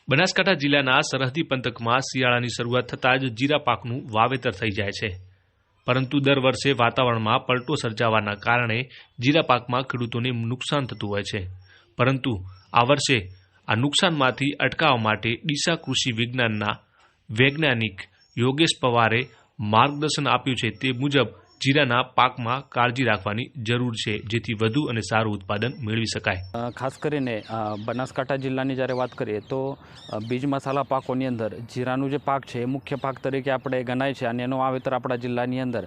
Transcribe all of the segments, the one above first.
બનાસકાંઠા જિલ્લાના સરહદી પંથકમાં શિયાળાની શરૂઆત થતાં જ જીરા પાકનું વાવેતર થઈ જાય છે, પરંતુ દર વર્ષે વાતાવરણમાં પલટો સર્જાવાના કારણે જીરા પાકમાં ખેડૂતોને નુકસાન થતું હોય છે. પરંતુ આ વર્ષે આ નુકસાનમાંથી અટકાવવા માટે ડીસા કૃષિ વિજ્ઞાનના વૈજ્ઞાનિક યોગેશ પવારે માર્ગદર્શન આપ્યું છે. તે મુજબ જીરાના પાકમાં કાળજી રાખવાની જરૂર છે, જેથી વધુ અને સારું ઉત્પાદન મેળવી શકાય. ખાસ કરીને બનાસકાંઠા જિલ્લાની જ્યારે વાત કરીએ તો બીજ મસાલા પાકોની અંદર જીરાનું જે પાક છે એ મુખ્ય પાક તરીકે આપણે ગણાય છે અને એનું વાવેતર આપણા જિલ્લાની અંદર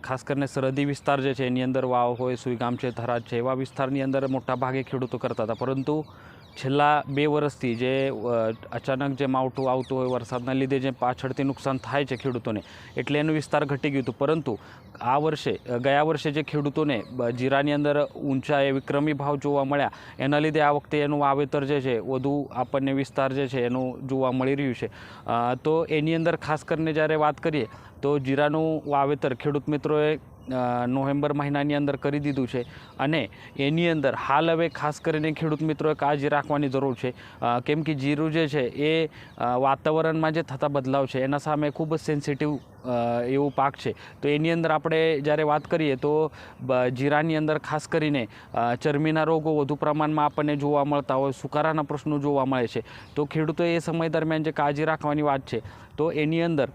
ખાસ કરીને સરહદી વિસ્તાર જે છે એની અંદર વાવ હોય, સુઈગામ છે, થરાદ છે, એવા વિસ્તારની અંદર મોટા ભાગે ખેડૂતો કરતા હતા. પરંતુ છેલ્લા 2 વર્ષથી જે અચાનક જે માવઠું આવતું હોય, વરસાદના લીધે જે પાછળથી નુકસાન થાય છે ખેડૂતોને, એટલે એનું વિસ્તાર ઘટી ગયું હતું. પરંતુ ગયા વર્ષે જે ખેડૂતોને જીરાની અંદર ઊંચા વિક્રમી ભાવ જોવા મળ્યા, એના લીધે આ વખતે એનું વાવેતર જે છે વધુ આપણને વિસ્તાર જે છે એનું જોવા મળી રહ્યું છે. તો એની અંદર ખાસ કરીને જ્યારે વાત કરીએ તો જીરાનું વાવેતર ખેડૂત મિત્રોએ નવેમ્બર મહિનાની અંદર કરી દીધું છે અને એની અંદર હાલ હવે ખાસ કરીને ખેડૂત મિત્રોએ કાળજી રાખવાની જરૂર છે, કેમ કે જીરું જે છે એ વાતાવરણમાં જે થતા બદલાવ છે એના સામે ખૂબ જ સેન્સિટિવ એવું પાક છે. તો એની અંદર આપણે જ્યારે વાત કરીએ તો જીરાની અંદર ખાસ કરીને ચરબીના રોગો વધુ પ્રમાણમાં આપણને જોવા મળતા હોય, સુકારાના પ્રશ્નો જોવા મળે છે. તો ખેડૂતોએ એ સમય દરમિયાન જે કાળજી રાખવાની વાત છે, તો એની અંદર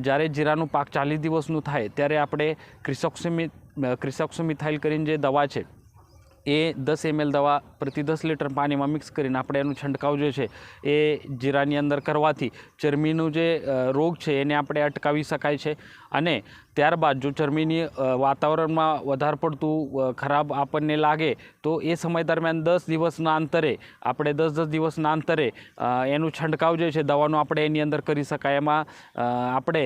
જ્યારે જીરાનું પાક 40 દિવસનું થાય ત્યારે આપણે ક્રિસોક્સેમિથાઇલ કરીને જે દવા છે એ 10 ml દવા પ્રતિ 10 લીટર પાણીમાં મિક્સ કરીને આપણે એનું છંટકાવ જે છે એ જીરાની અંદર કરવાથી ચરબીનું જે રોગ છે એને આપણે અટકાવી શકાય છે. અને ત્યારબાદ જો ચરબીની વાતાવરણમાં વધારે પડતું ખરાબ આપણને લાગે તો એ સમય દરમિયાન 10 દિવસના અંતરે આપણે 10 દિવસના અંતરે એનું છંટકાવ જે છે દવાનું આપણે એની અંદર કરી શકાય. એમાં આપણે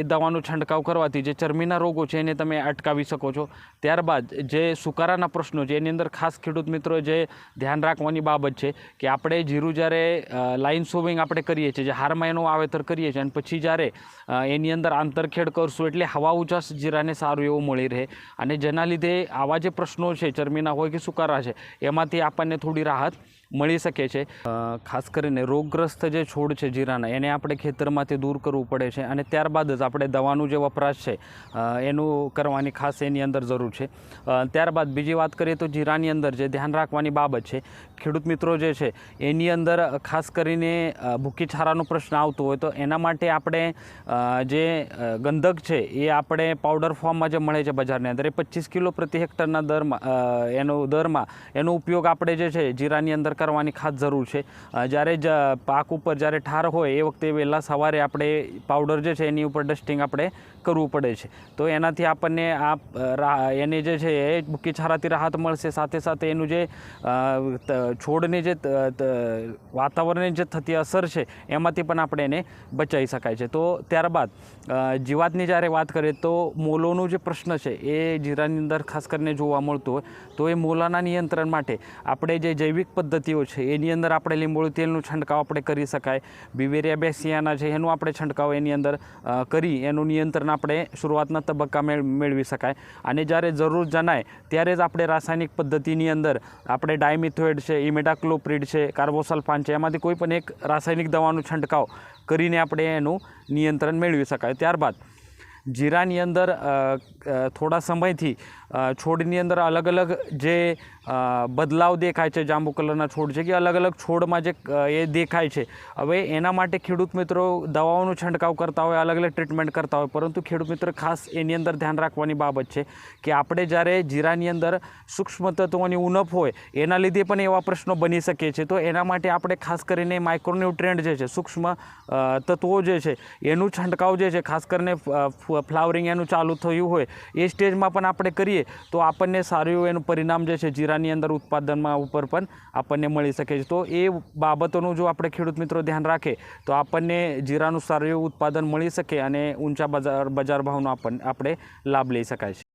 એ દવાનો છંટકાવ કરવાથી જે ચરબીના રોગો છે એને તમે અટકાવી શકો છો. ત્યારબાદ જે સુકારાના પ્રશ્નો છે એની અંદર ખાસ ખેડૂત મિત્રો જે ધ્યાન રાખવાની બાબત છે કે આપણે જીરું જ્યારે લાઇન સોવિંગ આપણે કરીએ છીએ, જે હારમાં એનું વાવેતર કરીએ છીએ, અને પછી જ્યારે એની અંદર આંતરખેડ કરશું એટલે હવા ઉજાસ જીરાને સારું એવું મળી રહે, અને જેના લીધે આવા જે પ્રશ્નો છે ચરબીના હોય કે સુકારા છે એમાંથી આપણને થોડી રાહત મળી શકે છે. ખાસ કરીને રોગગ્રસ્ત જે છોડ છે જીરાના એને આપણે ખેતરમાંથી દૂર કરવું પડે છે અને ત્યારબાદ જ આપણે દવાનું જે વપરાશ છે એનું કરવાની ખાસ એની અંદર જરૂર છે. ત્યારબાદ બીજી વાત કરીએ તો જીરાની અંદર જે ધ્યાન રાખવાની બાબત છે, ખેડૂત મિત્રો જે છે એની અંદર ખાસ કરીને ભૂકી છારાનો પ્રશ્ન આવતો હોય તો એના માટે આપણે જે ગંધક છે એ આપણે પાવડર ફોર્મમાં જે મળે છે બજારની અંદર, એ 25 કિલો પ્રતિ હેક્ટરના દરમાં એનો ઉપયોગ આપણે જે છે જીરાની અંદર કરવાની ખાસ જરૂર છે. જ્યારે પાક ઉપર જ્યારે ઠાર હોય એ વખતે વહેલા સવારે આપણે પાવડર જે છે એની ઉપર ડસ્ટિંગ આપણે કરવું પડે છે. તો એનાથી આપણને એને જે છે એ ભૂકી છારાથી રાહત મળશે. સાથે સાથે એનું જે છોડની જે વાતાવરણની જે થતી અસર છે એમાંથી પણ આપણે એને બચાવી શકાય છે. તો ત્યારબાદ જીવાતની જ્યારે વાત કરીએ તો મોલોનું જે પ્રશ્ન છે એ જીરાની અંદર ખાસ કરીને જોવા મળતું હોય, તો એ મોલાના નિયંત્રણ માટે આપણે જે જૈવિક પદ્ધતિઓ છે એની અંદર આપણે લીંબોળી તેલનું છંટકાવ આપણે કરી શકાય. બિવેરિયા બેસિયાના છે એનું આપણે છંટકાવ એની અંદર કરી એનું નિયંત્રણ આપણે શરૂઆતના તબક્કા મેળવી શકાય. અને જ્યારે જરૂર જણાય ત્યારે જ આપણે રાસાયણિક પદ્ધતિની અંદર આપણે ડાયમિથોએડ છે, ઇમિડાક્લોપ્રિડ છે, કાર્બોસલ્ફાન છે, એમાંથી કોઈ પણ એક રાસાયણિક દવાનો છંટકાવ કરીને આપણે એનું નિયંત્રણ મેળવી શકાય. ત્યારબાદ જીરાની અંદર થોડા સમયથી છોડની અંદર અલગ અલગ જે બદલાવ દેખાય છે, જાંબુ કલરના છોડ છે કે અલગ અલગ છોડમાં જે એ દેખાય છે, હવે એના માટે ખેડૂત મિત્રો દવાઓનો છંટકાવ કરતા હોય, અલગ અલગ ટ્રીટમેન્ટ કરતા હોય, પરંતુ ખેડૂત મિત્રો ખાસ એની અંદર ધ્યાન રાખવાની બાબત છે કે આપણે જ્યારે જીરાની અંદર સૂક્ષ્મ તત્વોની ઉણપ હોય એના લીધે પણ એવા પ્રશ્નો બની શકે છે. તો એના માટે આપણે ખાસ કરીને માઇક્રોન્યુટ્રિયન્ટ જે છે, સૂક્ષ્મ તત્વો જે છે એનું છંટકાવ જે છે, ખાસ કરીને ફ્લાવરિંગ એનું ચાલુ થયું હોય એ સ્ટેજમાં પણ આપણે કરીએ તો આપણને સારું એવું એનું પરિણામ જે છે જીરાની અંદર ઉત્પાદનમાં ઉપર પણ આપણને મળી શકે છે. તો એ બાબતોનું જો આપણે ખેડૂત મિત્રો ધ્યાન રાખે તો આપણને જીરાનું સારું એવું ઉત્પાદન મળી શકે અને ઊંચા બજાર ભાવનો આપણે લાભ લઈ શકાય છે.